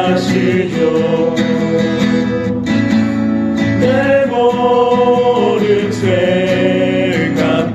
가시죠. 내 모든 죄값도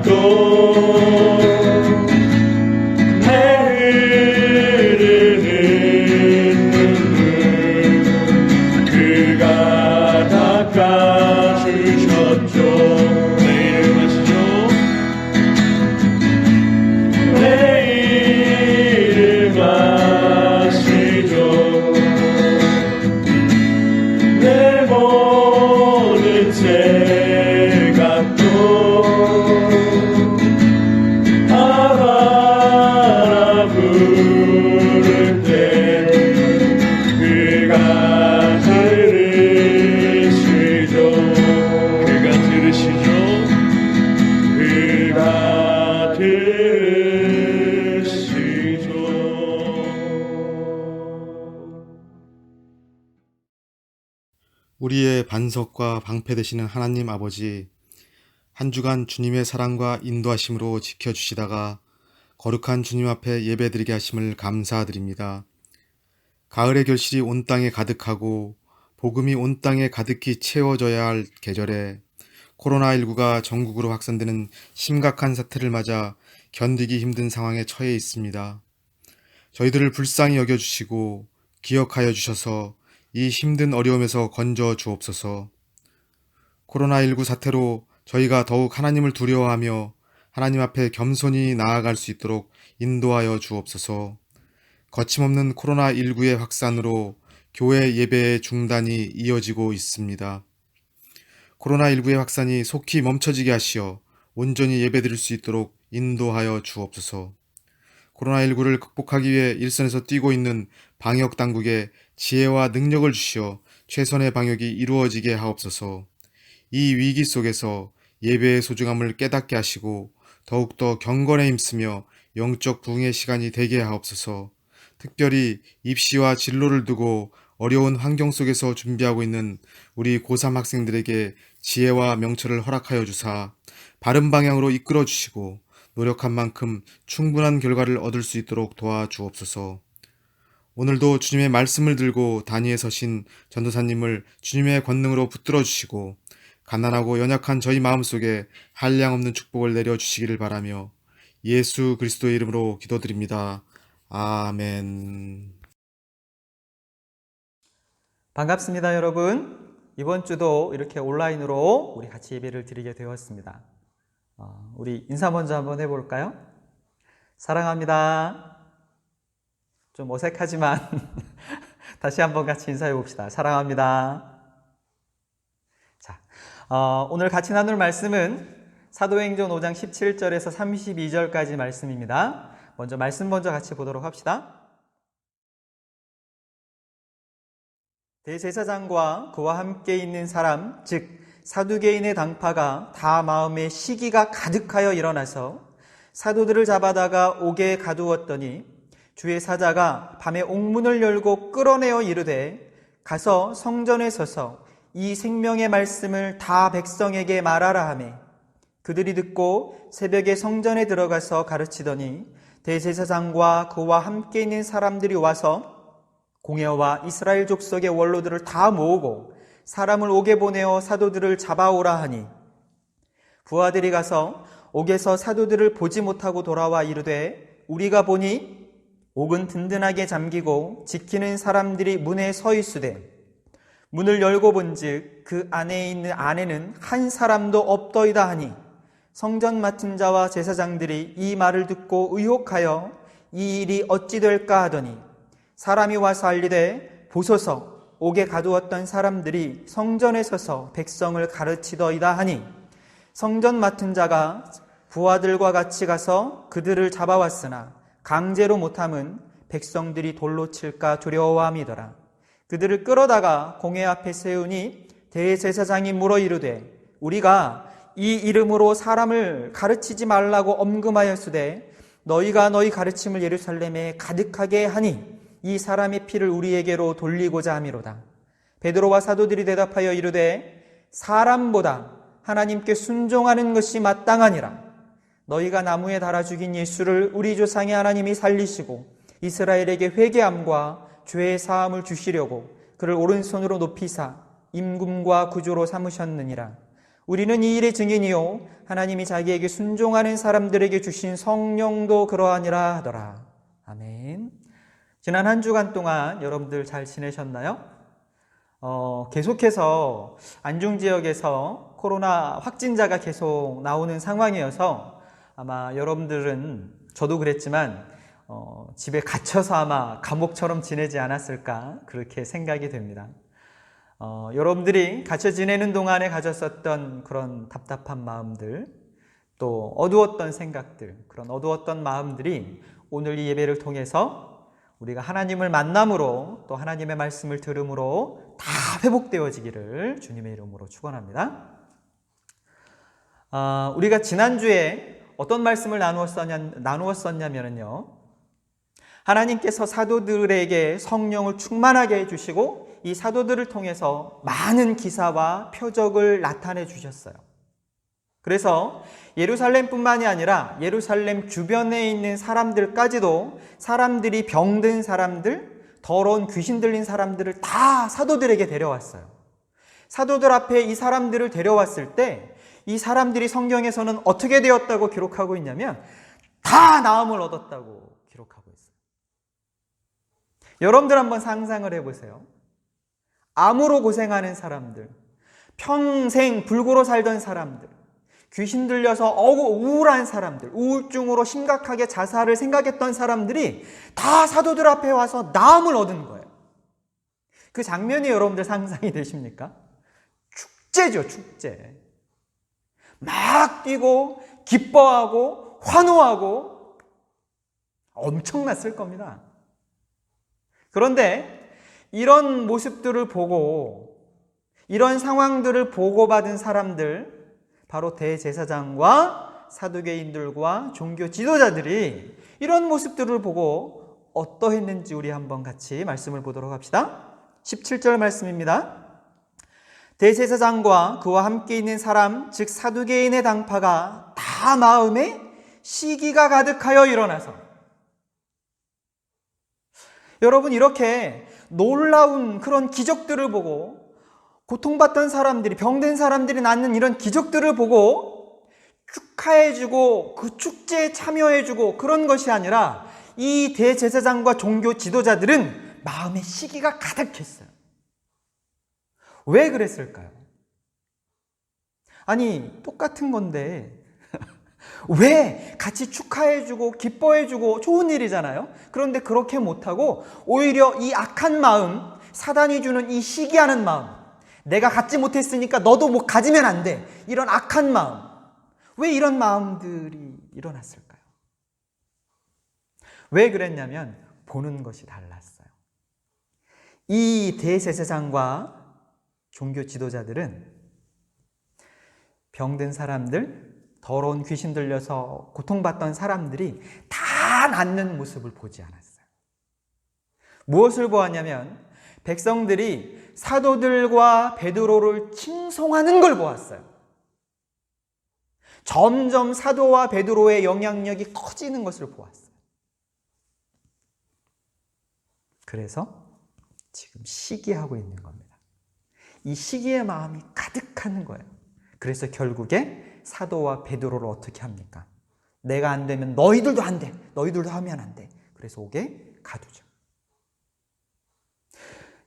우리의 반석과 방패 되시는 하나님 아버지, 한 주간 주님의 사랑과 인도하심으로 지켜주시다가 거룩한 주님 앞에 예배드리게 하심을 감사드립니다. 가을의 결실이 온 땅에 가득하고 복음이 온 땅에 가득히 채워져야 할 계절에 코로나19가 전국으로 확산되는 심각한 사태를 맞아 견디기 힘든 상황에 처해 있습니다. 저희들을 불쌍히 여겨주시고 기억하여 주셔서 이 힘든 어려움에서 건져 주옵소서. 코로나19 사태로 저희가 더욱 하나님을 두려워하며 하나님 앞에 겸손히 나아갈 수 있도록 인도하여 주옵소서. 거침없는 코로나19의 확산으로 교회 예배의 중단이 이어지고 있습니다. 코로나19의 확산이 속히 멈춰지게 하시어 온전히 예배드릴 수 있도록 인도하여 주옵소서. 코로나19를 극복하기 위해 일선에서 뛰고 있는 방역 당국에 지혜와 능력을 주시어 최선의 방역이 이루어지게 하옵소서. 이 위기 속에서 예배의 소중함을 깨닫게 하시고 더욱더 경건에 힘쓰며 영적 부흥의 시간이 되게 하옵소서. 특별히 입시와 진로를 두고 어려운 환경 속에서 준비하고 있는 우리 고3 학생들에게 지혜와 명철을 허락하여 주사 바른 방향으로 이끌어 주시고 노력한 만큼 충분한 결과를 얻을 수 있도록 도와주옵소서. 오늘도 주님의 말씀을 들고 단위에 서신 전도사님을 주님의 권능으로 붙들어 주시고 가난하고 연약한 저희 마음속에 한량없는 축복을 내려주시기를 바라며 예수 그리스도의 이름으로 기도드립니다. 아멘. 반갑습니다, 여러분. 이번 주도 이렇게 온라인으로 우리 같이 예배를 드리게 되었습니다. 우리 인사 먼저 한번 해볼까요? 사랑합니다. 좀 어색하지만 다시 한번 같이 인사해 봅시다. 사랑합니다. 자, 오늘 같이 나눌 말씀은 사도행전 5장 17절에서 32절까지 말씀입니다. 말씀 먼저 같이 보도록 합시다. 대제사장과 그와 함께 있는 사람, 즉 사두개인의 당파가 다 마음에 시기가 가득하여 일어나서 사도들을 잡아다가 옥에 가두었더니 주의 사자가 밤에 옥문을 열고 끌어내어 이르되 가서 성전에 서서 이 생명의 말씀을 다 백성에게 말하라 하매 그들이 듣고 새벽에 성전에 들어가서 가르치더니 대제사장과 그와 함께 있는 사람들이 와서 공회와 이스라엘 족속의 원로들을 다 모으고 사람을 옥에 보내어 사도들을 잡아오라 하니 부하들이 가서 옥에서 사도들을 보지 못하고 돌아와 이르되 우리가 보니 옥은 든든하게 잠기고 지키는 사람들이 문에 서 있으되 문을 열고 본즉 그 안에 있는 안에는 한 사람도 없더이다 하니 성전 맡은 자와 제사장들이 이 말을 듣고 의혹하여 이 일이 어찌 될까 하더니 사람이 와서 알리되 보소서 옥에 가두었던 사람들이 성전에 서서 백성을 가르치더이다 하니 성전 맡은 자가 부하들과 같이 가서 그들을 잡아왔으나 강제로 못함은 백성들이 돌로 칠까 두려워함이더라. 그들을 끌어다가 공회 앞에 세우니 대제사장이 물어 이르되 우리가 이 이름으로 사람을 가르치지 말라고 엄금하였으되 너희가 너희 가르침을 예루살렘에 가득하게 하니 이 사람의 피를 우리에게로 돌리고자 함이로다. 베드로와 사도들이 대답하여 이르되 사람보다 하나님께 순종하는 것이 마땅하니라. 너희가 나무에 달아 죽인 예수를 우리 조상의 하나님이 살리시고 이스라엘에게 회개함과 죄의 사함을 주시려고 그를 오른손으로 높이사 임금과 구주로 삼으셨느니라. 우리는 이 일의 증인이요 하나님이 자기에게 순종하는 사람들에게 주신 성령도 그러하니라 하더라. 아멘. 지난 한 주간 동안 여러분들 잘 지내셨나요? 계속해서 안중 지역에서 코로나 확진자가 계속 나오는 상황이어서 아마 여러분들은, 저도 그랬지만 집에 갇혀서 아마 감옥처럼 지내지 않았을까 그렇게 생각이 됩니다. 여러분들이 갇혀 지내는 동안에 가졌었던 그런 답답한 마음들, 또 어두웠던 생각들, 그런 어두웠던 마음들이 오늘 이 예배를 통해서 우리가 하나님을 만남으로 또 하나님의 말씀을 들음으로 다 회복되어지기를 주님의 이름으로 축원합니다. 우리가 지난주에 어떤 말씀을 나누었었냐면요, 하나님께서 사도들에게 성령을 충만하게 해주시고 이 사도들을 통해서 많은 기사와 표적을 나타내 주셨어요. 그래서 예루살렘뿐만이 아니라 예루살렘 주변에 있는 사람들까지도, 사람들이 병든 사람들, 더러운 귀신 들린 사람들을 다 사도들에게 데려왔어요. 사도들 앞에 이 사람들을 데려왔을 때 이 사람들이 성경에서는 어떻게 되었다고 기록하고 있냐면 다 나음을 얻었다고 기록하고 있어요. 여러분들 한번 상상을 해보세요. 암으로 고생하는 사람들, 평생 불구로 살던 사람들, 귀신 들려서 우울한 사람들, 우울증으로 심각하게 자살을 생각했던 사람들이 다 사도들 앞에 와서 나음을 얻은 거예요. 그 장면이 여러분들 상상이 되십니까? 축제죠, 축제. 막 뛰고 기뻐하고 환호하고 엄청났을 겁니다. 그런데 이런 모습들을 보고, 이런 상황들을 보고받은 사람들, 바로 대제사장과 사두개인들과 종교 지도자들이 이런 모습들을 보고 어떠했는지 우리 한번 같이 말씀을 보도록 합시다. 17절 말씀입니다. 대제사장과 그와 함께 있는 사람, 즉 사두개인의 당파가 다 마음에 시기가 가득하여 일어나서. 여러분, 이렇게 놀라운 그런 기적들을 보고, 고통받던 사람들이, 병든 사람들이 낫는 이런 기적들을 보고 축하해주고 그 축제에 참여해주고 그런 것이 아니라 이 대제사장과 종교 지도자들은 마음에 시기가 가득했어요. 왜 그랬을까요? 아니, 똑같은 건데 왜 같이 축하해주고 기뻐해주고 좋은 일이잖아요. 그런데 그렇게 못하고 오히려 이 악한 마음, 사단이 주는 이 시기하는 마음, 내가 갖지 못했으니까 너도 뭐 가지면 안 돼, 이런 악한 마음, 왜 이런 마음들이 일어났을까요? 왜 그랬냐면 보는 것이 달랐어요. 이 대제사장과 종교 지도자들은 병든 사람들, 더러운 귀신 들려서 고통받던 사람들이 다 낫는 모습을 보지 않았어요. 무엇을 보았냐면 백성들이 사도들과 베드로를 칭송하는 걸 보았어요. 점점 사도와 베드로의 영향력이 커지는 것을 보았어요. 그래서 지금 시기하고 있는 겁니다. 이 시기의 마음이 가득한 거예요. 그래서 결국에 사도와 베드로를 어떻게 합니까? 내가 안 되면 너희들도 안 돼. 너희들도 하면 안 돼. 그래서 옥에 가두죠.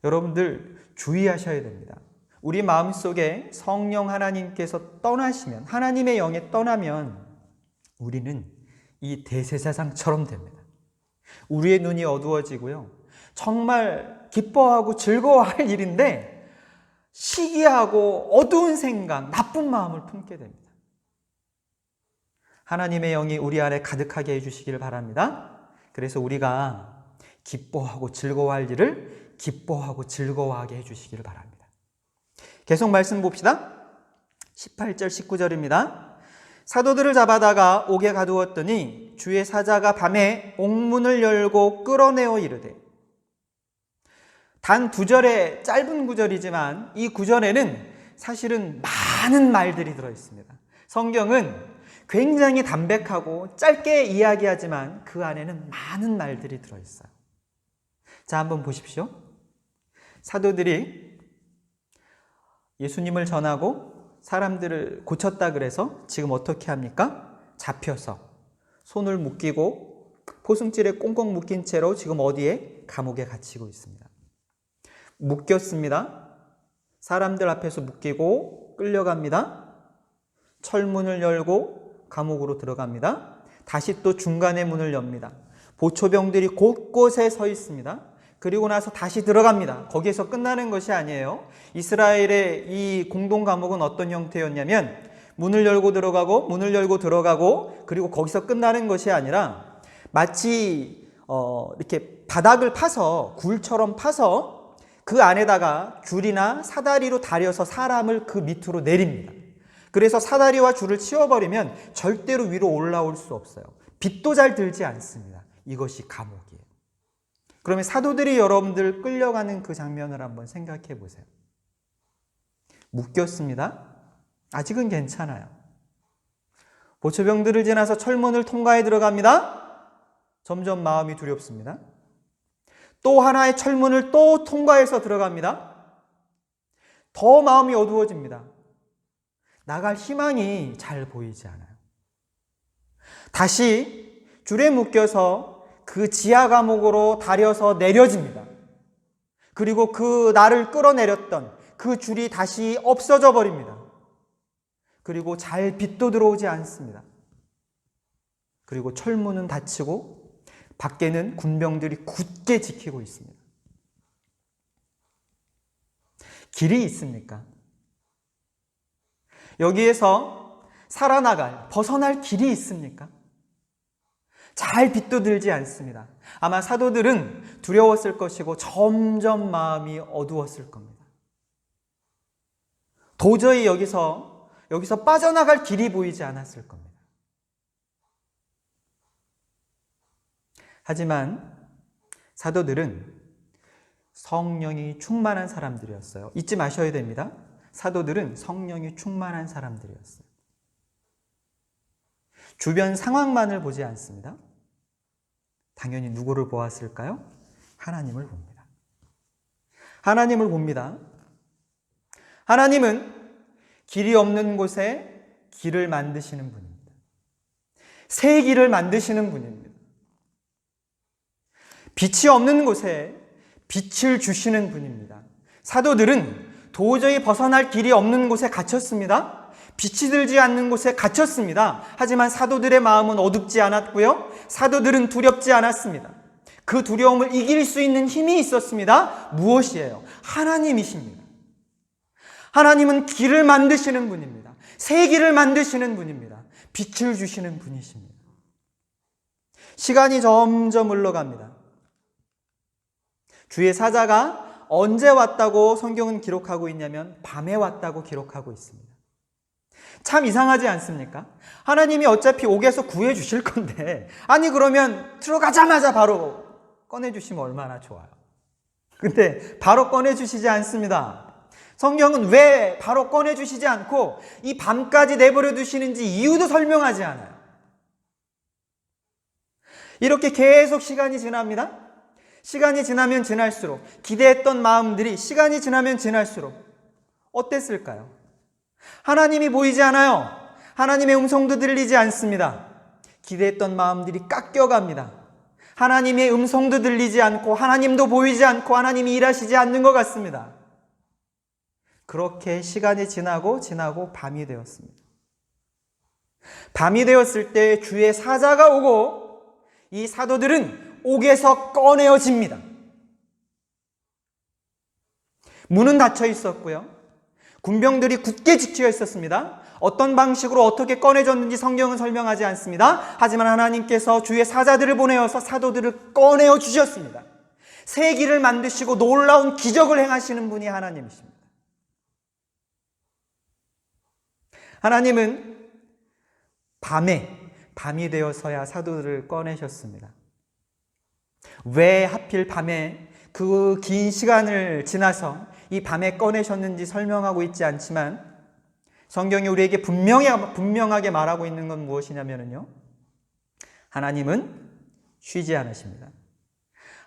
여러분들 주의하셔야 됩니다. 우리 마음속에 성령 하나님께서 떠나시면, 하나님의 영에 떠나면 우리는 이 대제사장처럼 됩니다. 우리의 눈이 어두워지고요, 정말 기뻐하고 즐거워할 일인데 시기하고 어두운 생각, 나쁜 마음을 품게 됩니다. 하나님의 영이 우리 안에 가득하게 해주시기를 바랍니다. 그래서 우리가 기뻐하고 즐거워할 일을 기뻐하고 즐거워하게 해주시기를 바랍니다. 계속 말씀 봅시다. 18절 19절입니다. 사도들을 잡아다가 옥에 가두었더니 주의 사자가 밤에 옥문을 열고 끌어내어 이르되. 단 2절의 짧은 구절이지만 이 구절에는 사실은 많은 말들이 들어있습니다. 성경은 굉장히 담백하고 짧게 이야기하지만 그 안에는 많은 말들이 들어있어요. 자, 한번 보십시오. 사도들이 예수님을 전하고 사람들을 고쳤다 그래서 지금 어떻게 합니까? 잡혀서 손을 묶이고 포승줄에 꽁꽁 묶인 채로 지금 어디에? 감옥에 갇히고 있습니다. 묶였습니다. 사람들 앞에서 묶이고 끌려갑니다. 철문을 열고 감옥으로 들어갑니다. 다시 또 중간에 문을 엽니다. 보초병들이 곳곳에 서 있습니다. 그리고 나서 다시 들어갑니다. 거기에서 끝나는 것이 아니에요. 이스라엘의 이 공동 감옥은 어떤 형태였냐면 문을 열고 들어가고 문을 열고 들어가고 그리고 거기서 끝나는 것이 아니라 마치 이렇게 바닥을 파서 굴처럼 파서 그 안에다가 줄이나 사다리로 다려서 사람을 그 밑으로 내립니다. 그래서 사다리와 줄을 치워버리면 절대로 위로 올라올 수 없어요. 빛도 잘 들지 않습니다. 이것이 감옥이에요. 그러면 사도들이 여러분들 끌려가는 그 장면을 한번 생각해 보세요. 묶였습니다. 아직은 괜찮아요. 보초병들을 지나서 철문을 통과해 들어갑니다. 점점 마음이 두렵습니다. 또 하나의 철문을 또 통과해서 들어갑니다. 더 마음이 어두워집니다. 나갈 희망이 잘 보이지 않아요. 다시 줄에 묶여서 그 지하 감옥으로 다려서 내려집니다. 그리고 그 나를 끌어내렸던 그 줄이 다시 없어져 버립니다. 그리고 잘 빛도 들어오지 않습니다. 그리고 철문은 닫히고 밖에는 군병들이 굳게 지키고 있습니다. 길이 있습니까? 여기에서 살아나갈, 벗어날 길이 있습니까? 잘 빛도 들지 않습니다. 아마 사도들은 두려웠을 것이고 점점 마음이 어두웠을 겁니다. 도저히 여기서 빠져나갈 길이 보이지 않았을 겁니다. 하지만 사도들은 성령이 충만한 사람들이었어요. 잊지 마셔야 됩니다. 사도들은 성령이 충만한 사람들이었어요. 주변 상황만을 보지 않습니다. 당연히 누구를 보았을까요? 하나님을 봅니다. 하나님을 봅니다. 하나님은 길이 없는 곳에 길을 만드시는 분입니다. 새 길을 만드시는 분입니다. 빛이 없는 곳에 빛을 주시는 분입니다. 사도들은 도저히 벗어날 길이 없는 곳에 갇혔습니다. 빛이 들지 않는 곳에 갇혔습니다. 하지만 사도들의 마음은 어둡지 않았고요. 사도들은 두렵지 않았습니다. 그 두려움을 이길 수 있는 힘이 있었습니다. 무엇이에요? 하나님이십니다. 하나님은 길을 만드시는 분입니다. 새 길을 만드시는 분입니다. 빛을 주시는 분이십니다. 시간이 점점 흘러갑니다. 주의 사자가 언제 왔다고 성경은 기록하고 있냐면 밤에 왔다고 기록하고 있습니다. 참 이상하지 않습니까? 하나님이 어차피 옥에서 구해 주실 건데 아니 그러면 들어가자마자 바로 꺼내주시면 얼마나 좋아요. 근데 바로 꺼내주시지 않습니다. 성경은 왜 바로 꺼내주시지 않고 이 밤까지 내버려 두시는지 이유도 설명하지 않아요. 이렇게 계속 시간이 지납니다. 시간이 지나면 지날수록 기대했던 마음들이 시간이 지나면 지날수록 어땠을까요? 하나님이 보이지 않아요. 하나님의 음성도 들리지 않습니다. 기대했던 마음들이 깎여갑니다. 하나님의 음성도 들리지 않고 하나님도 보이지 않고 하나님이 일하시지 않는 것 같습니다. 그렇게 시간이 지나고 밤이 되었습니다. 밤이 되었을 때 주의 사자가 오고 이 사도들은 옥에서 꺼내어집니다. 문은 닫혀 있었고요. 군병들이 굳게 지켜 있었습니다. 어떤 방식으로 어떻게 꺼내졌는지 성경은 설명하지 않습니다. 하지만 하나님께서 주의 사자들을 보내어서 사도들을 꺼내어 주셨습니다. 새 길을 만드시고 놀라운 기적을 행하시는 분이 하나님이십니다. 하나님은 밤이 되어서야 사도들을 꺼내셨습니다. 왜 하필 밤에 그 긴 시간을 지나서 이 밤에 꺼내셨는지 설명하고 있지 않지만 성경이 우리에게 분명하게 말하고 있는 건 무엇이냐면요. 하나님은 쉬지 않으십니다.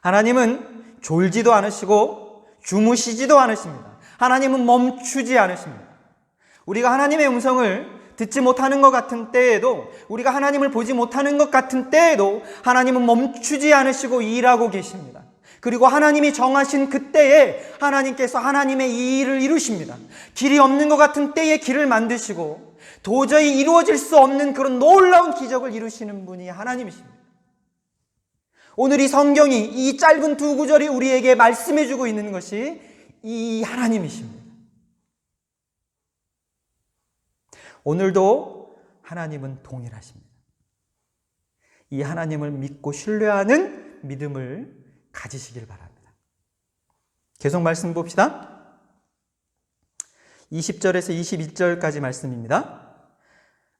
하나님은 졸지도 않으시고 주무시지도 않으십니다. 하나님은 멈추지 않으십니다. 우리가 하나님의 음성을 듣지 못하는 것 같은 때에도, 우리가 하나님을 보지 못하는 것 같은 때에도 하나님은 멈추지 않으시고 일하고 계십니다. 그리고 하나님이 정하신 그때에 하나님께서 하나님의 이 일을 이루십니다. 길이 없는 것 같은 때에 길을 만드시고 도저히 이루어질 수 없는 그런 놀라운 기적을 이루시는 분이 하나님이십니다. 오늘 이 성경이, 이 짧은 두 구절이 우리에게 말씀해주고 있는 것이 이 하나님이십니다. 오늘도 하나님은 동일하십니다. 이 하나님을 믿고 신뢰하는 믿음을 가지시길 바랍니다. 계속 말씀 봅시다. 20절에서 21절까지 말씀입니다.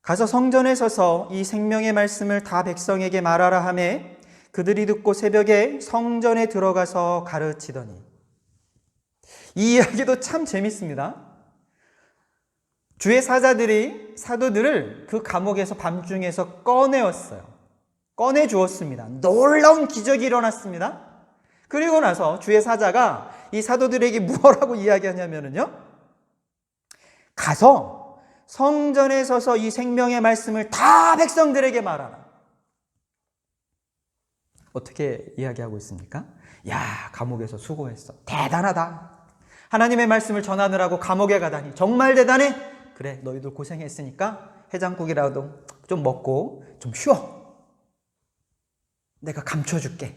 가서 성전에 서서 이 생명의 말씀을 다 백성에게 말하라 하매 그들이 듣고 새벽에 성전에 들어가서 가르치더니. 이 이야기도 참 재밌습니다. 주의 사자들이 사도들을 그 감옥에서 밤중에서 꺼내었어요. 꺼내주었습니다. 놀라운 기적이 일어났습니다. 그리고 나서 주의 사자가 이 사도들에게 뭐라고 이야기하냐면요, 가서 성전에 서서 이 생명의 말씀을 다 백성들에게 말하라. 어떻게 이야기하고 있습니까? 야, 감옥에서 수고했어. 대단하다. 하나님의 말씀을 전하느라고 감옥에 가다니 정말 대단해. 그래, 너희들 고생했으니까 해장국이라도 좀 먹고 좀 쉬어. 내가 감춰줄게.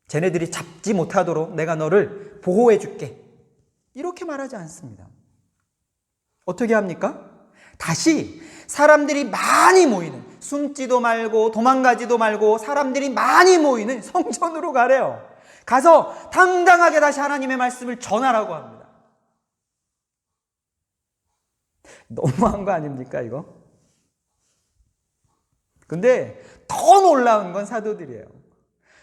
쟤네들이 잡지 못하도록 내가 너를 보호해줄게. 이렇게 말하지 않습니다. 어떻게 합니까? 다시 사람들이 많이 모이는, 숨지도 말고 도망가지도 말고 사람들이 많이 모이는 성전으로 가래요. 가서 당당하게 다시 하나님의 말씀을 전하라고 합니다. 너무한 거 아닙니까, 이거? 근데 더 놀라운 건 사도들이에요.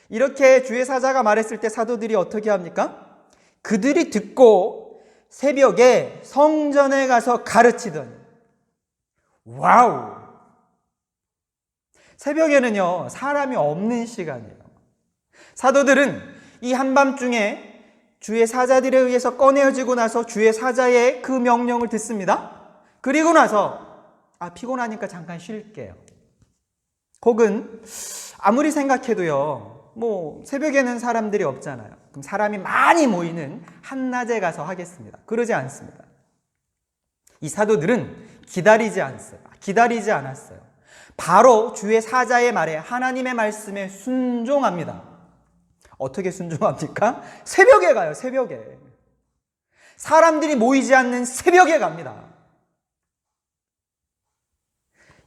이렇게 주의 사자가 말했을 때 사도들이 어떻게 합니까? 그들이 듣고 새벽에 성전에 가서 가르치더니. 와우! 새벽에는요, 사람이 없는 시간이에요. 사도들은 이 한밤중에 주의 사자들에 의해서 꺼내어지고 나서 주의 사자의 그 명령을 듣습니다. 그리고 나서 피곤하니까 잠깐 쉴게요. 혹은 아무리 생각해도요, 새벽에는 사람들이 없잖아요. 그럼 사람이 많이 모이는 한낮에 가서 하겠습니다. 그러지 않습니다. 이 사도들은 기다리지 않았어요. 바로 주의 사자의 말에, 하나님의 말씀에 순종합니다. 어떻게 순종합니까? 새벽에 가요, 새벽에. 사람들이 모이지 않는 새벽에 갑니다.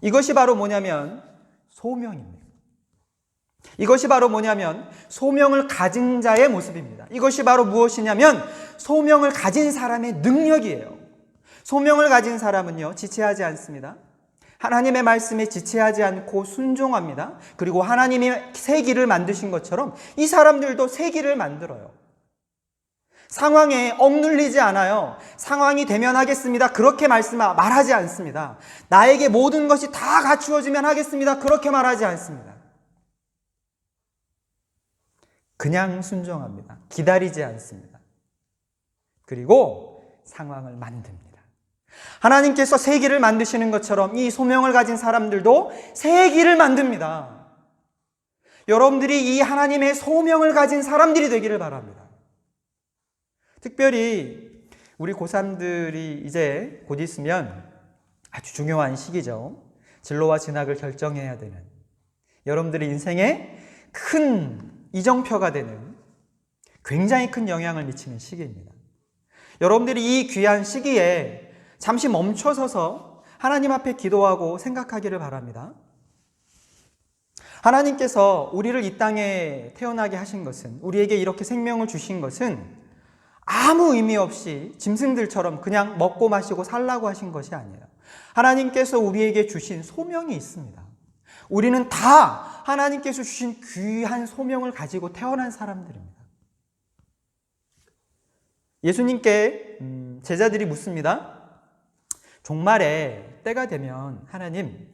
이것이 바로 뭐냐면 소명입니다. 이것이 바로 뭐냐면 소명을 가진 자의 모습입니다. 이것이 바로 무엇이냐면 소명을 가진 사람의 능력이에요. 소명을 가진 사람은요, 지체하지 않습니다. 하나님의 말씀에 지체하지 않고 순종합니다. 그리고 하나님이 새 길을 만드신 것처럼 이 사람들도 새 길을 만들어요. 상황에 억눌리지 않아요. 상황이 되면 하겠습니다. 그렇게 말하지 않습니다. 나에게 모든 것이 다 갖추어지면 하겠습니다. 그렇게 말하지 않습니다. 그냥 순종합니다. 기다리지 않습니다. 그리고 상황을 만듭니다. 하나님께서 새 길을 만드시는 것처럼 이 소명을 가진 사람들도 새 길을 만듭니다. 여러분들이 이 하나님의 소명을 가진 사람들이 되기를 바랍니다. 특별히 우리 고3들이 이제 곧 있으면 아주 중요한 시기죠. 진로와 진학을 결정해야 되는, 여러분들의 인생에 큰 이정표가 되는 굉장히 큰 영향을 미치는 시기입니다. 여러분들이 이 귀한 시기에 잠시 멈춰서서 하나님 앞에 기도하고 생각하기를 바랍니다. 하나님께서 우리를 이 땅에 태어나게 하신 것은, 우리에게 이렇게 생명을 주신 것은 아무 의미 없이 짐승들처럼 그냥 먹고 마시고 살라고 하신 것이 아니에요. 하나님께서 우리에게 주신 소명이 있습니다. 우리는 다 하나님께서 주신 귀한 소명을 가지고 태어난 사람들입니다. 예수님께 제자들이 묻습니다. 종말에 때가 되면 하나님,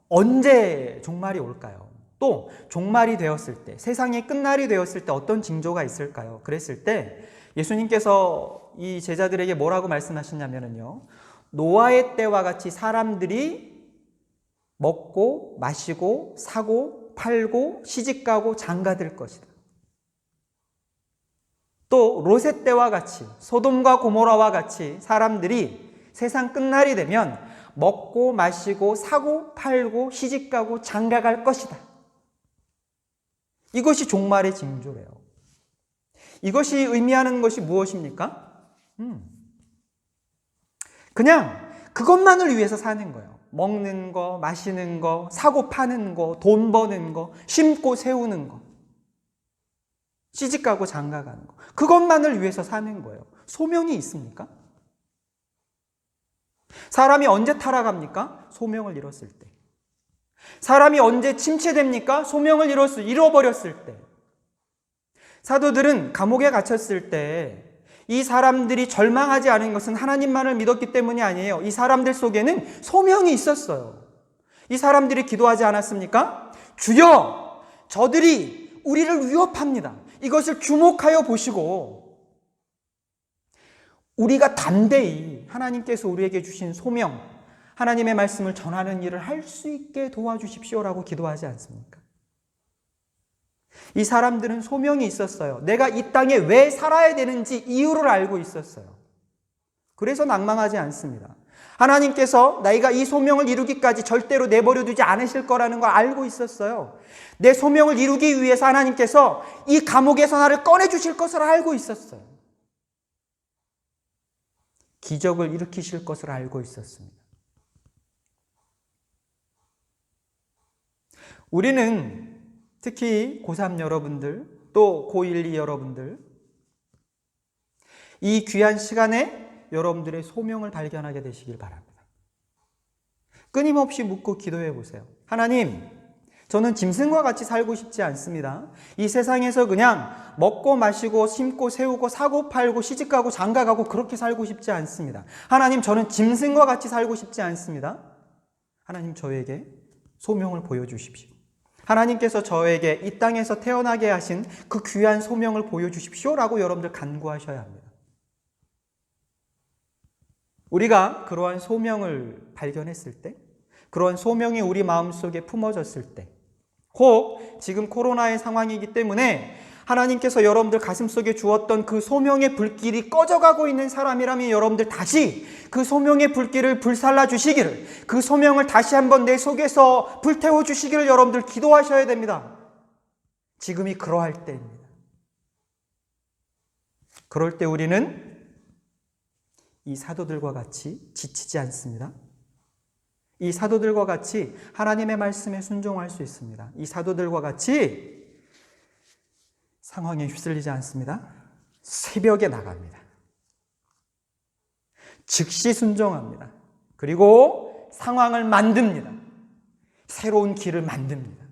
언제 종말이 올까요? 또 종말이 되었을 때, 세상의 끝날이 되었을 때 어떤 징조가 있을까요? 그랬을 때 예수님께서 이 제자들에게 뭐라고 말씀하셨냐면요, 노아의 때와 같이 사람들이 먹고 마시고 사고 팔고 시집가고 장가들 것이다. 또 롯의 때와 같이, 소돔과 고모라와 같이 사람들이 세상 끝날이 되면 먹고 마시고 사고 팔고 시집가고 장가갈 것이다. 이것이 종말의 징조래요. 이것이 의미하는 것이 무엇입니까? 그냥 그것만을 위해서 사는 거예요. 먹는 거, 마시는 거, 사고 파는 거, 돈 버는 거, 심고 세우는 거, 시집가고 장가가는 거, 그것만을 위해서 사는 거예요. 소명이 있습니까? 사람이 언제 타락합니까? 소명을 잃었을 때. 사람이 언제 침체됩니까? 소명을 잃어버렸을 때. 사도들은 감옥에 갇혔을 때 이 사람들이 절망하지 않은 것은 하나님만을 믿었기 때문이 아니에요. 이 사람들 속에는 소명이 있었어요. 이 사람들이 기도하지 않았습니까? 주여, 저들이 우리를 위협합니다. 이것을 주목하여 보시고 우리가 담대히 하나님께서 우리에게 주신 소명, 하나님의 말씀을 전하는 일을 할 수 있게 도와주십시오라고 기도하지 않습니까? 이 사람들은 소명이 있었어요. 내가 이 땅에 왜 살아야 되는지 이유를 알고 있었어요. 그래서 낭망하지 않습니다. 하나님께서 내가 이 소명을 이루기까지 절대로 내버려 두지 않으실 거라는 걸 알고 있었어요. 내 소명을 이루기 위해서 하나님께서 이 감옥에서 나를 꺼내주실 것을 알고 있었어요. 기적을 일으키실 것을 알고 있었습니다. 우리는 특히 고3 여러분들, 또 고1, 2 여러분들, 이 귀한 시간에 여러분들의 소명을 발견하게 되시길 바랍니다. 끊임없이 묻고 기도해 보세요. 하나님, 저는 짐승과 같이 살고 싶지 않습니다. 이 세상에서 그냥 먹고 마시고 심고 세우고 사고 팔고 시집가고 장가가고 그렇게 살고 싶지 않습니다. 하나님, 저는 짐승과 같이 살고 싶지 않습니다. 하나님, 저에게 소명을 보여주십시오. 하나님께서 저에게 이 땅에서 태어나게 하신 그 귀한 소명을 보여주십시오라고 여러분들 간구하셔야 합니다. 우리가 그러한 소명을 발견했을 때, 그러한 소명이 우리 마음속에 품어졌을 때, 혹 지금 코로나의 상황이기 때문에 하나님께서 여러분들 가슴속에 주었던 그 소명의 불길이 꺼져가고 있는 사람이라면 여러분들 다시 그 소명의 불길을 불살라 주시기를, 그 소명을 다시 한번 내 속에서 불태워 주시기를 여러분들 기도하셔야 됩니다. 지금이 그러할 때입니다. 그럴 때 우리는 이 사도들과 같이 지치지 않습니다. 이 사도들과 같이 하나님의 말씀에 순종할 수 있습니다. 이 사도들과 같이 상황에 휩쓸리지 않습니다. 새벽에 나갑니다. 즉시 순종합니다. 그리고 상황을 만듭니다. 새로운 길을 만듭니다.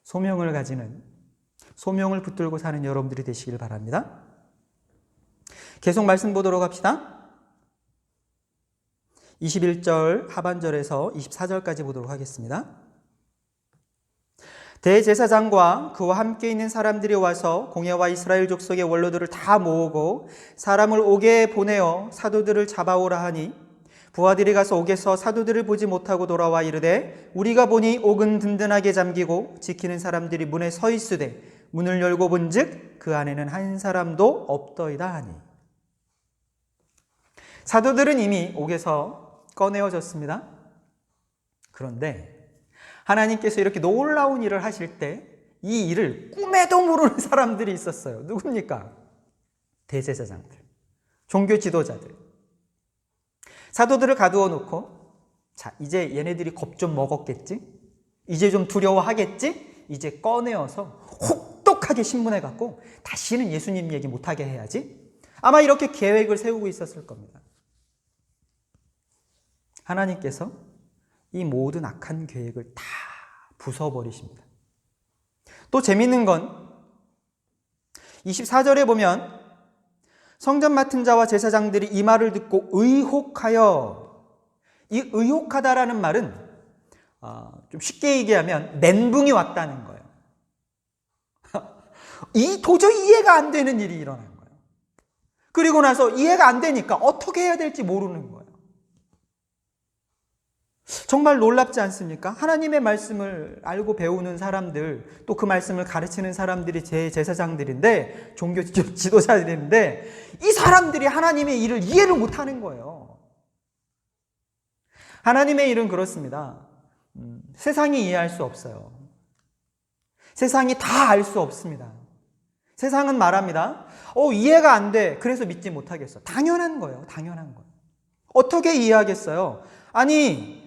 소명을 가지는, 소명을 붙들고 사는 여러분들이 되시길 바랍니다. 계속 말씀 보도록 합시다. 21절 하반절에서 24절까지 보도록 하겠습니다. 대제사장과 그와 함께 있는 사람들이 와서 공회와 이스라엘 족속의 원로들을 다 모으고 사람을 옥에 보내어 사도들을 잡아오라 하니 부하들이 가서 옥에서 사도들을 보지 못하고 돌아와 이르되 우리가 보니 옥은 든든하게 잠기고 지키는 사람들이 문에 서 있으되 문을 열고 본즉 그 안에는 한 사람도 없더이다 하니. 사도들은 이미 옥에서 꺼내어졌습니다. 그런데 하나님께서 이렇게 놀라운 일을 하실 때 이 일을 꿈에도 모르는 사람들이 있었어요. 누굽니까? 대제사장들, 종교 지도자들. 사도들을 가두어 놓고, 자, 이제 얘네들이 겁 좀 먹었겠지? 이제 좀 두려워하겠지? 이제 꺼내어서 혹독하게 신문해 갖고 다시는 예수님 얘기 못하게 해야지? 아마 이렇게 계획을 세우고 있었을 겁니다. 하나님께서 이 모든 악한 계획을 다 부숴버리십니다. 또 재밌는 건 24절에 보면 성전 맡은 자와 제사장들이 이 말을 듣고 의혹하여, 이 의혹하다라는 말은 좀 쉽게 얘기하면 멘붕이 왔다는 거예요. 도저히 이해가 안 되는 일이 일어난 거예요. 그리고 나서 이해가 안 되니까 어떻게 해야 될지 모르는 거예요. 정말 놀랍지 않습니까? 하나님의 말씀을 알고 배우는 사람들, 또 그 말씀을 가르치는 사람들이 제사장들인데, 종교 지도자들인데, 이 사람들이 하나님의 일을 이해를 못하는 거예요. 하나님의 일은 그렇습니다. 세상이 이해할 수 없어요. 세상이 다 알 수 없습니다. 세상은 말합니다. 이해가 안 돼. 그래서 믿지 못하겠어. 당연한 거예요. 당연한 거예요. 어떻게 이해하겠어요? 아니,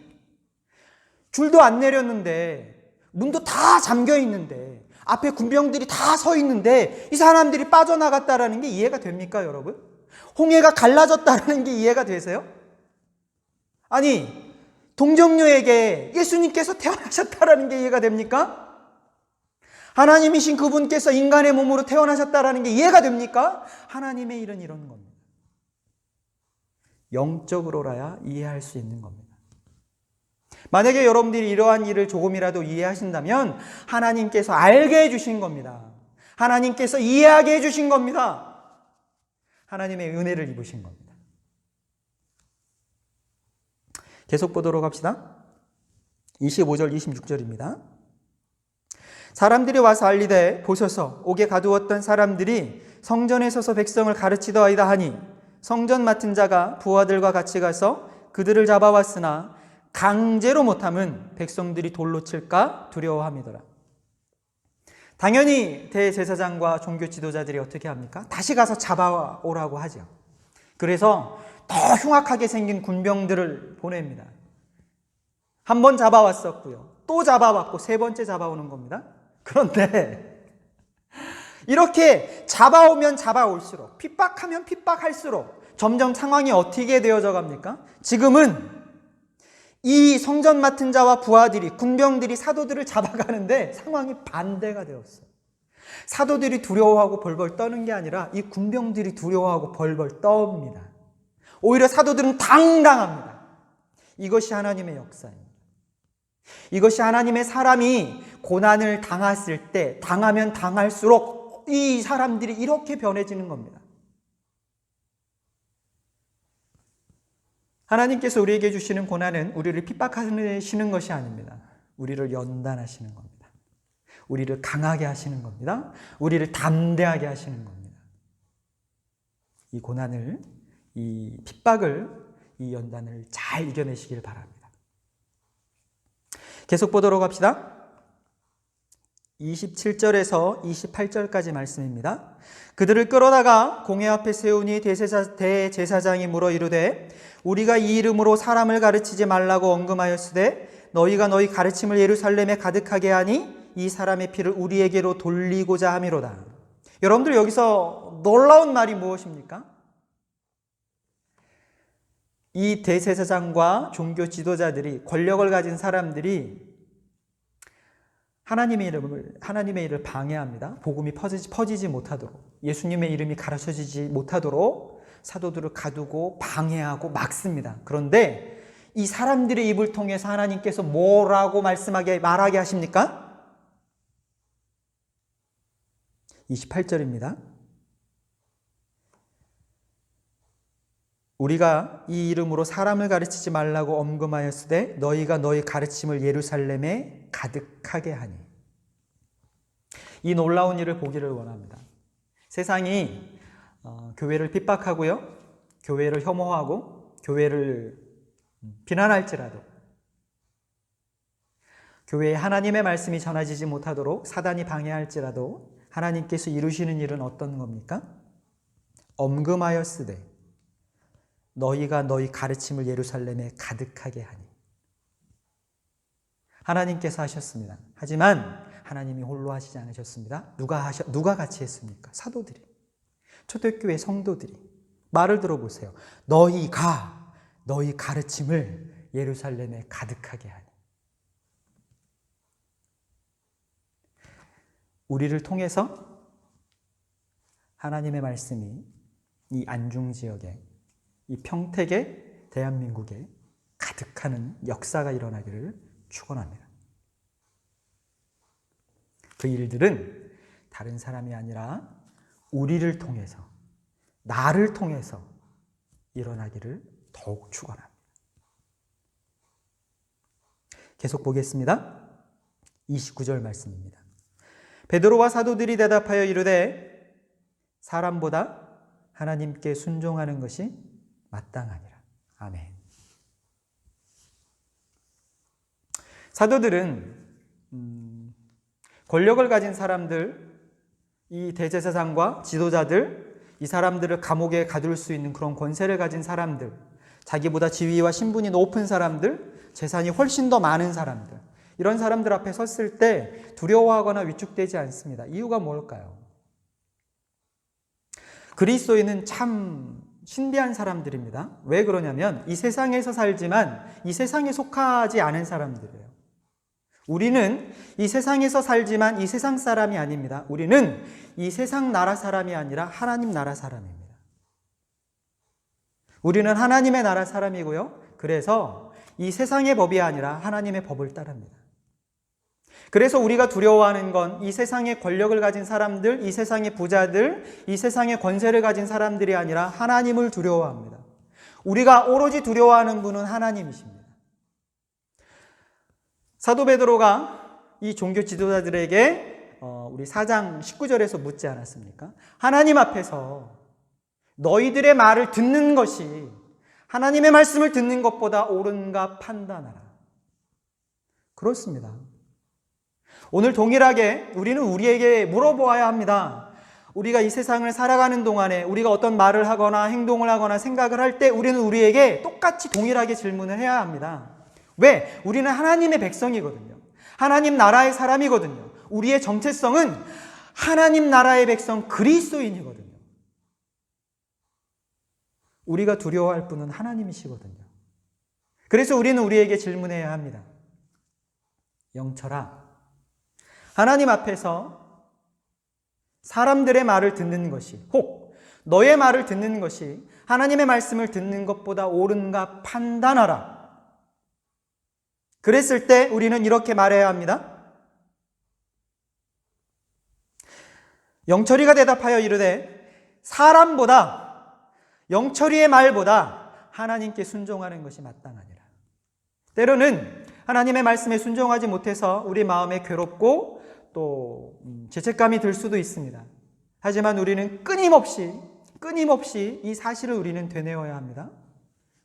줄도 안 내렸는데, 문도 다 잠겨 있는데, 앞에 군병들이 다 서 있는데, 이 사람들이 빠져나갔다라는 게 이해가 됩니까, 여러분? 홍해가 갈라졌다라는 게 이해가 되세요? 아니, 동정녀에게 예수님께서 태어나셨다라는 게 이해가 됩니까? 하나님이신 그분께서 인간의 몸으로 태어나셨다라는 게 이해가 됩니까? 하나님의 일은 이런 겁니다. 영적으로라야 이해할 수 있는 겁니다. 만약에 여러분들이 이러한 일을 조금이라도 이해하신다면 하나님께서 알게 해주신 겁니다. 하나님께서 이해하게 해주신 겁니다. 하나님의 은혜를 입으신 겁니다. 계속 보도록 합시다. 25절 26절입니다. 사람들이 와서 알리되 보소서 옥에 가두었던 사람들이 성전에 서서 백성을 가르치더이다 하니 성전 맡은 자가 부하들과 같이 가서 그들을 잡아왔으나 강제로 못함은 백성들이 돌로 칠까 두려워함이더라. 당연히 대제사장과 종교 지도자들이 어떻게 합니까? 다시 가서 잡아오라고 하죠. 그래서 더 흉악하게 생긴 군병들을 보냅니다. 한 번 잡아왔었고요. 또 잡아왔고 세 번째 잡아오는 겁니다. 그런데 이렇게 잡아오면 잡아올수록, 핍박하면 핍박할수록 점점 상황이 어떻게 되어져 갑니까? 지금은 이 성전 맡은 자와 부하들이, 군병들이 사도들을 잡아가는데 상황이 반대가 되었어요. 사도들이 두려워하고 벌벌 떠는 게 아니라 이 군병들이 두려워하고 벌벌 떠옵니다. 오히려 사도들은 당당합니다. 이것이 하나님의 역사입니다. 이것이 하나님의 사람이 고난을 당했을 때, 당하면 당할수록 이 사람들이 이렇게 변해지는 겁니다. 하나님께서 우리에게 주시는 고난은 우리를 핍박하시는 것이 아닙니다. 우리를 연단하시는 겁니다. 우리를 강하게 하시는 겁니다. 우리를 담대하게 하시는 겁니다. 이 고난을, 이 핍박을, 이 연단을 잘 이겨내시길 바랍니다. 계속 보도록 합시다. 27절에서 28절까지 말씀입니다. 그들을 끌어다가 공회 앞에 세우니 대제사장이 물어 이르되 우리가 이 이름으로 사람을 가르치지 말라고 언금하였으되 너희가 너희 가르침을 예루살렘에 가득하게 하니 이 사람의 피를 우리에게로 돌리고자 함이로다. 여러분들 여기서 놀라운 말이 무엇입니까? 이 대제사장과 종교 지도자들이, 권력을 가진 사람들이 하나님의 일을 방해합니다. 복음이 퍼지지 못하도록, 예수님의 이름이 가르쳐지지 못하도록 사도들을 가두고 방해하고 막습니다. 그런데 이 사람들의 입을 통해서 하나님께서 뭐라고 말하게 하십니까? 28절입니다. 우리가 이 이름으로 사람을 가르치지 말라고 엄금하였으되 너희가 너희 가르침을 예루살렘에 가득하게 하니. 이 놀라운 일을 보기를 원합니다. 세상이 교회를 핍박하고요, 교회를 혐오하고 교회를 비난할지라도, 교회에 하나님의 말씀이 전해지지 못하도록 사단이 방해할지라도 하나님께서 이루시는 일은 어떤 겁니까? 엄금하였으되 너희가 너희 가르침을 예루살렘에 가득하게 하니. 하나님께서 하셨습니다. 하지만 하나님이 홀로 하시지 않으셨습니다. 누가 같이 했습니까? 사도들이, 초대교회 성도들이. 말을 들어보세요. 너희가 너희 가르침을 예루살렘에 가득하게 하니. 우리를 통해서 하나님의 말씀이 이 안중지역에, 이 평택의 대한민국에 가득하는 역사가 일어나기를 축원합니다. 그 일들은 다른 사람이 아니라 우리를 통해서, 나를 통해서 일어나기를 더욱 축원합니다. 계속 보겠습니다. 29절 말씀입니다. 베드로와 사도들이 대답하여 이르되 사람보다 하나님께 순종하는 것이 마땅하니라. 아멘. 사도들은 권력을 가진 사람들, 이 대제사장과 지도자들, 이 사람들을 감옥에 가둘 수 있는 그런 권세를 가진 사람들, 자기보다 지위와 신분이 높은 사람들, 재산이 훨씬 더 많은 사람들, 이런 사람들 앞에 섰을 때 두려워하거나 위축되지 않습니다. 이유가 뭘까요? 그리스도인은 참 신비한 사람들입니다. 왜 그러냐면 이 세상에서 살지만 이 세상에 속하지 않은 사람들이에요. 우리는 이 세상에서 살지만 이 세상 사람이 아닙니다. 우리는 이 세상 나라 사람이 아니라 하나님 나라 사람입니다. 우리는 하나님의 나라 사람이고요. 그래서 이 세상의 법이 아니라 하나님의 법을 따릅니다. 그래서 우리가 두려워하는 건 이 세상의 권력을 가진 사람들, 이 세상의 부자들, 이 세상의 권세를 가진 사람들이 아니라 하나님을 두려워합니다. 우리가 오로지 두려워하는 분은 하나님이십니다. 사도 베드로가 이 종교 지도자들에게 우리 4장 19절에서 묻지 않았습니까? 하나님 앞에서 너희들의 말을 듣는 것이 하나님의 말씀을 듣는 것보다 옳은가 판단하라. 그렇습니다. 오늘 동일하게 우리는 우리에게 물어보아야 합니다. 우리가 이 세상을 살아가는 동안에 우리가 어떤 말을 하거나 행동을 하거나 생각을 할 때 우리는 우리에게 똑같이 동일하게 질문을 해야 합니다. 왜? 우리는 하나님의 백성이거든요. 하나님 나라의 사람이거든요. 우리의 정체성은 하나님 나라의 백성 그리스도인이거든요. 우리가 두려워할 분은 하나님이시거든요. 그래서 우리는 우리에게 질문해야 합니다. 영철아, 하나님 앞에서 사람들의 말을 듣는 것이, 혹 너의 말을 듣는 것이 하나님의 말씀을 듣는 것보다 옳은가 판단하라. 그랬을 때 우리는 이렇게 말해야 합니다. 영철이가 대답하여 이르되 사람보다, 영철이의 말보다 하나님께 순종하는 것이 마땅하니라. 때로는 하나님의 말씀에 순종하지 못해서 우리 마음에 괴롭고 또 죄책감이 들 수도 있습니다. 하지만 우리는 끊임없이 이 사실을 우리는 되뇌어야 합니다.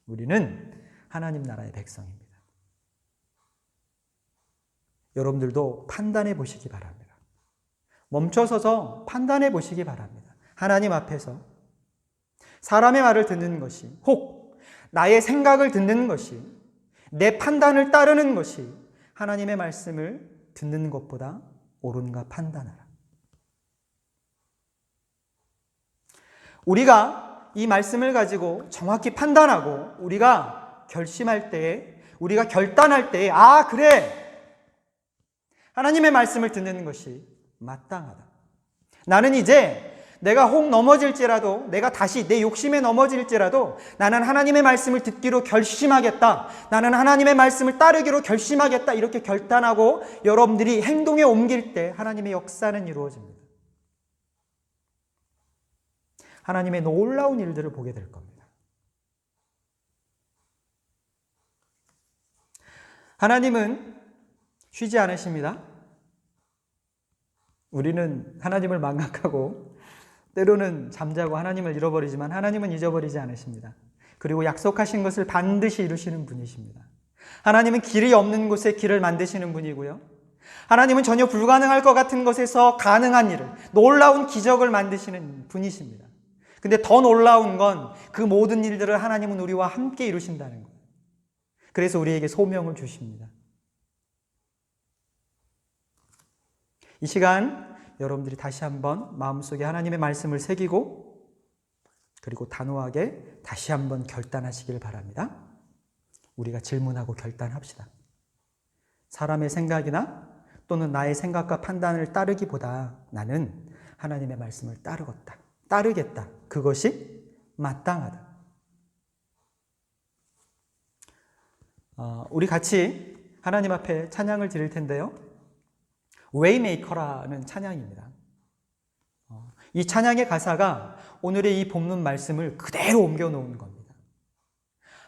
우리는 하나님 나라의 백성입니다. 여러분들도 판단해 보시기 바랍니다. 멈춰서서 판단해 보시기 바랍니다. 하나님 앞에서 사람의 말을 듣는 것이, 혹 나의 생각을 듣는 것이, 내 판단을 따르는 것이 하나님의 말씀을 듣는 것보다 옳은가 판단하라. 우리가 이 말씀을 가지고 정확히 판단하고 우리가 결심할 때에, 우리가 결단할 때에, 아, 그래! 하나님의 말씀을 듣는 것이 마땅하다. 나는 이제 내가 혹 넘어질지라도, 내가 다시 내 욕심에 넘어질지라도 나는 하나님의 말씀을 듣기로 결심하겠다. 나는 하나님의 말씀을 따르기로 결심하겠다. 이렇게 결단하고 여러분들이 행동에 옮길 때 하나님의 역사는 이루어집니다. 하나님의 놀라운 일들을 보게 될 겁니다. 하나님은 쉬지 않으십니다. 우리는 하나님을 망각하고 때로는 잠자고 하나님을 잃어버리지만 하나님은 잊어버리지 않으십니다. 그리고 약속하신 것을 반드시 이루시는 분이십니다. 하나님은 길이 없는 곳에 길을 만드시는 분이고요. 하나님은 전혀 불가능할 것 같은 것에서 가능한 일을, 놀라운 기적을 만드시는 분이십니다. 근데 더 놀라운 건 그 모든 일들을 하나님은 우리와 함께 이루신다는 거예요. 그래서 우리에게 소명을 주십니다. 이 시간 여러분들이 다시 한번 마음속에 하나님의 말씀을 새기고 그리고 단호하게 다시 한번 결단하시길 바랍니다. 우리가 질문하고 결단합시다. 사람의 생각이나 또는 나의 생각과 판단을 따르기보다 나는 하나님의 말씀을 따르겠다. 그것이 마땅하다. 우리 같이 하나님 앞에 찬양을 드릴 텐데요. 웨이메이커라는 찬양입니다. 이 찬양의 가사가 오늘의 이 본문 말씀을 그대로 옮겨 놓은 겁니다.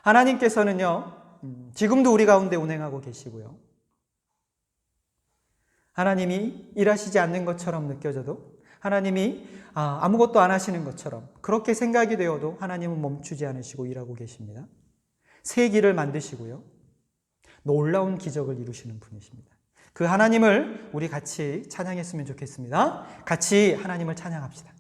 하나님께서는요, 지금도 우리 가운데 운행하고 계시고요. 하나님이 일하시지 않는 것처럼 느껴져도, 하나님이 아무것도 안 하시는 것처럼 그렇게 생각이 되어도 하나님은 멈추지 않으시고 일하고 계십니다. 새 길을 만드시고요, 놀라운 기적을 이루시는 분이십니다. 그 하나님을 우리 같이 찬양했으면 좋겠습니다. 같이 하나님을 찬양합시다.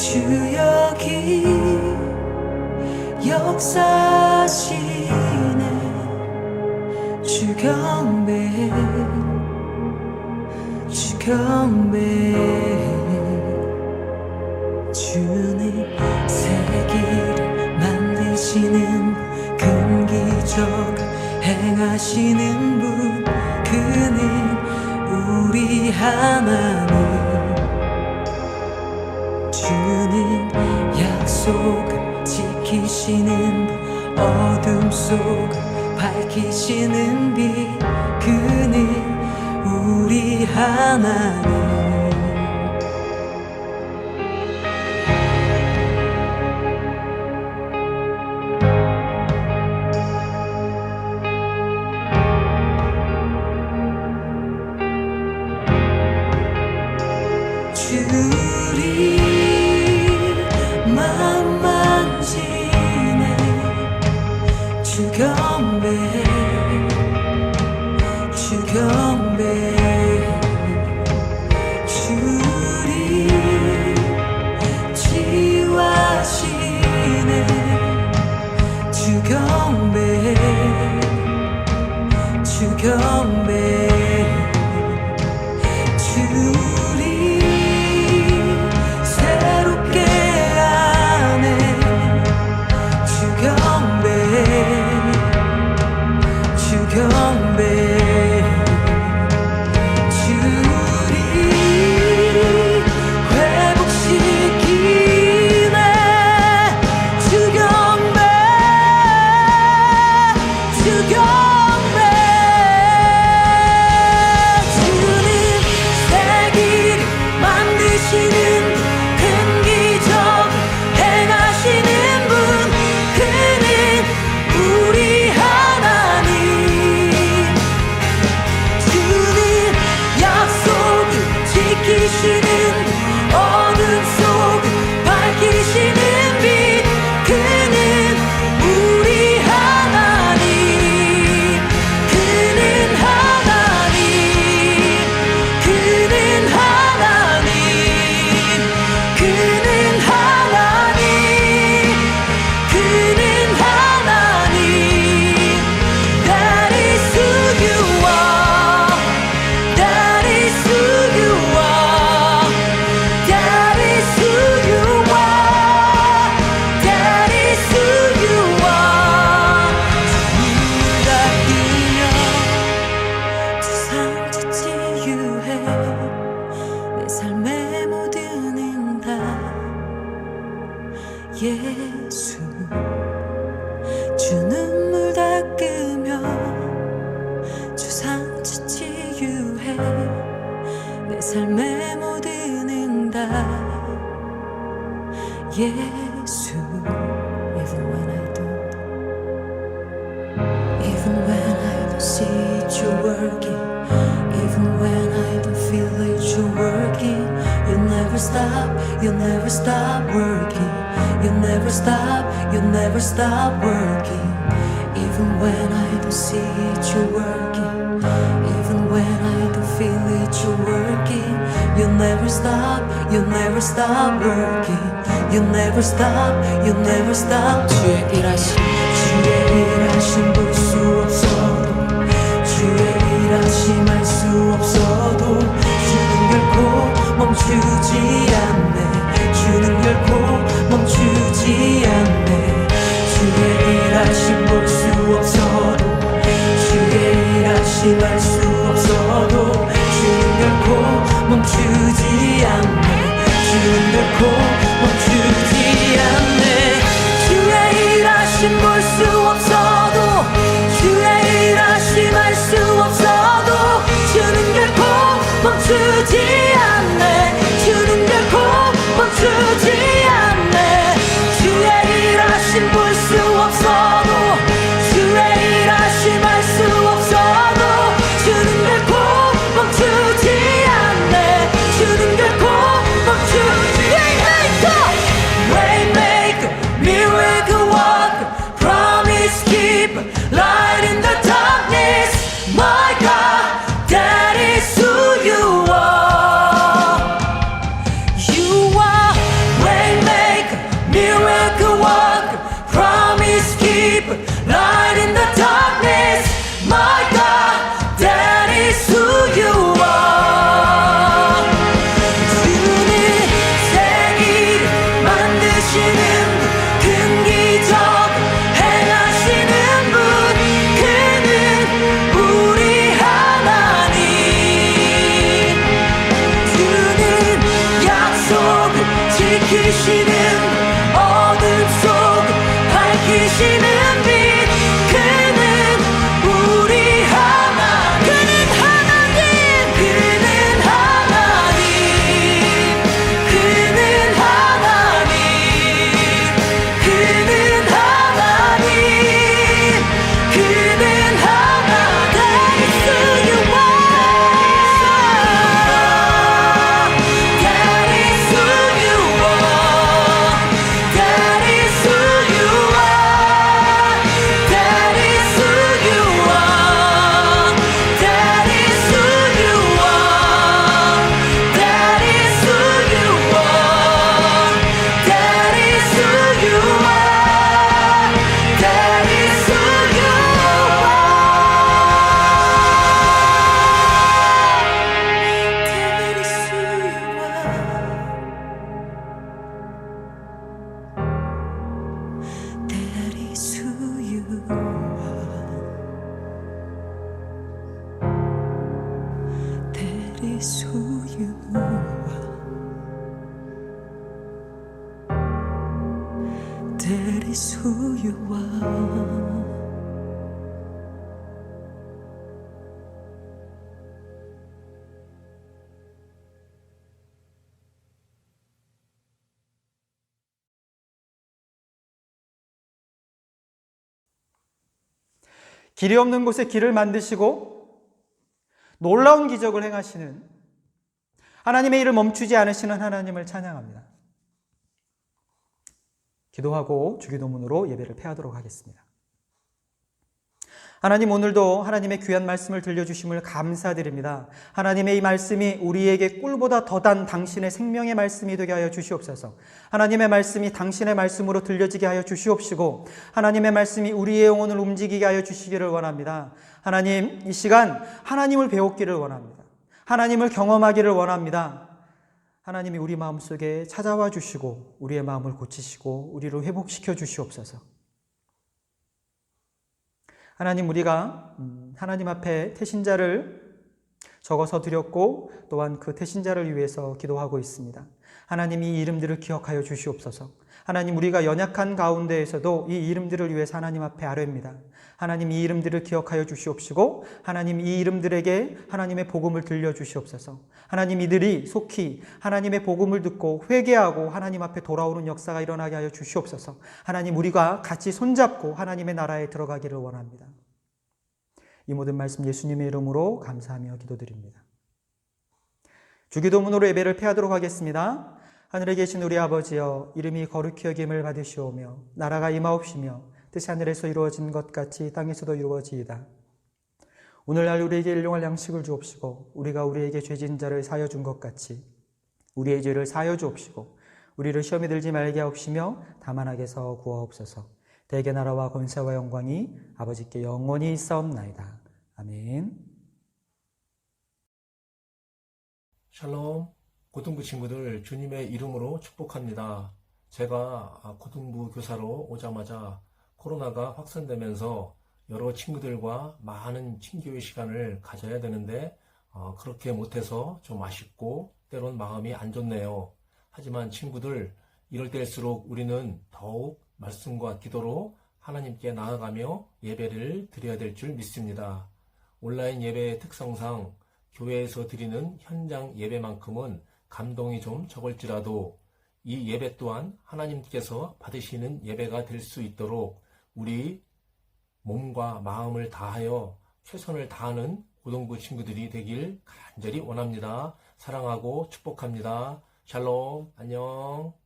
주 여기 역사시네 주 경배 주님 세기를 만드시는 큰 기적 행하시는 분 그는 우리 하나님 주는 약속을 지키시는 분 어둠 속을 밝히시는 빛 그는 우리 하나님 주리 마음 만지네 주 경배 주리 치유하시네 주 경배 주리 새롭게 하네 주 경배 주리 회복시키네 주 경배 주는 세기를 만드시는 큰 기적 행하시는 분 그는 우리 하나님 주는 약속을 지키시는 어둠 속을 밝히시는 빛 그는 우리 하나님 그는 하나님 그는 하나님 그는 하나님 그는 하나님 That is who you are That is who you are That is who you are That is who you are 주님을 아끼며 세상 지유해 내 삶의 모든 응답 예수 주 내 삶의 모든 응답 예수. Even when I don't see it, you're working. Even when I don't feel it, you're working. You never stop, you never stop working. You never stop, you never stop working. Even when I don't see it, you're working. Even when I don't feel it, you're working. You never stop, you never stop working. You never stop, you never stop. 주의 일하심 볼 수 없어도, 주의 일하심 알 수 없어도, 주는 결코 멈추지 않네. 주는 결코 멈추지 않네. 주의 일하심 볼 수 없어도, 주의 일하심 알 수 없어도, 주는 결코 멈추지 않네. 주는 결코 멈추지 않네. 주의 일하심 볼 수 없어도, 주의 일하심 알 수 없어도, 주는 결코 멈추지 않네. 주는 결코 멈추지 않네. 주의 일하심 볼 수 없어도, 주의 일하심 알 수 없어도, 주는 결코 멈추지 않네. 주는 결코 멈추지 Waymaker, miracle worker, promise keeper, light in the darkness. My God, that is who you are. You are waymaker, miracle worker, promise keeper, light in the darkness. My God, that is who you are. 주는 세기를 만드시는 분, 큰 기적 행하시는 분, 그는 우리 하나님. 주는 약속을 지키시는 분, 어둠 속을 밝히시는 빛, 그는 우리 하나님. 그는 하나님. 그는 하나님. 그는 하나님. 그는 하나님. 그는 하나님. That is who you are. That is who you are. That is who you are. That is who you are. That is who you are. That is who you are. That is who you are. That is who you are. That is who you are. That is who you are. That is who you are. 길이 없는 곳에 길을 만드시고 놀라운 기적을 행하시는 하나님의 일을 멈추지 않으시는 하나님을 찬양합니다. 기도하고 주기도문으로 예배를 폐하도록 하겠습니다. 하나님, 오늘도 하나님의 귀한 말씀을 들려주심을 감사드립니다. 하나님의 이 말씀이 우리에게 꿀보다 더 단 당신의 생명의 말씀이 되게 하여 주시옵소서. 하나님의 말씀이 당신의 말씀으로 들려지게 하여 주시옵시고, 하나님의 말씀이 우리의 영혼을 움직이게 하여 주시기를 원합니다. 하나님, 이 시간 하나님을 배웠기를 원합니다. 하나님을 경험하기를 원합니다. 하나님이 우리 마음속에 찾아와 주시고 우리의 마음을 고치시고 우리를 회복시켜 주시옵소서. 하나님, 우리가 하나님 앞에 태신자를 적어서 드렸고 또한 그 태신자를 위해서 기도하고 있습니다. 하나님 이 이름들을 기억하여 주시옵소서. 하나님 우리가 연약한 가운데에서도 이 이름들을 위해서 하나님 앞에 아뢰입니다. 하나님 이 이름들을 기억하여 주시옵시고 하나님 이 이름들에게 하나님의 복음을 들려주시옵소서. 하나님 이들이 속히 하나님의 복음을 듣고 회개하고 하나님 앞에 돌아오는 역사가 일어나게 하여 주시옵소서. 하나님 우리가 같이 손잡고 하나님의 나라에 들어가기를 원합니다. 이 모든 말씀 예수님의 이름으로 감사하며 기도드립니다. 주기도문으로 예배를 폐하도록 하겠습니다. 하늘에 계신 우리 아버지여, 이름이 거룩히 여김을 받으시오며 나라가 임하옵시며 뜻이 하늘에서 이루어진 것 같이 땅에서도 이루어지이다. 오늘날 우리에게 일용할 양식을 주옵시고 우리가 우리에게 죄진 자를 사하여 준 것 같이 우리의 죄를 사하여 주옵시고 우리를 시험에 들지 말게 하옵시며 다만 악에서 구하옵소서. 대개 나라와 권세와 영광이 아버지께 영원히 있사옵나이다. 아멘. 샬롬, 고등부 친구들 주님의 이름으로 축복합니다. 제가 고등부 교사로 오자마자 코로나가 확산되면서 여러 친구들과 많은 친교의 시간을 가져야 되는데 그렇게 못해서 좀 아쉽고 때론 마음이 안 좋네요. 하지만 친구들, 이럴 때일수록 우리는 더욱 말씀과 기도로 하나님께 나아가며 예배를 드려야 될 줄 믿습니다. 온라인 예배의 특성상 교회에서 드리는 현장 예배만큼은 감동이 좀 적을지라도 이 예배 또한 하나님께서 받으시는 예배가 될 수 있도록 우리 몸과 마음을 다하여 최선을 다하는 고등부 친구들이 되길 간절히 원합니다. 사랑하고 축복합니다. 샬롬, 안녕.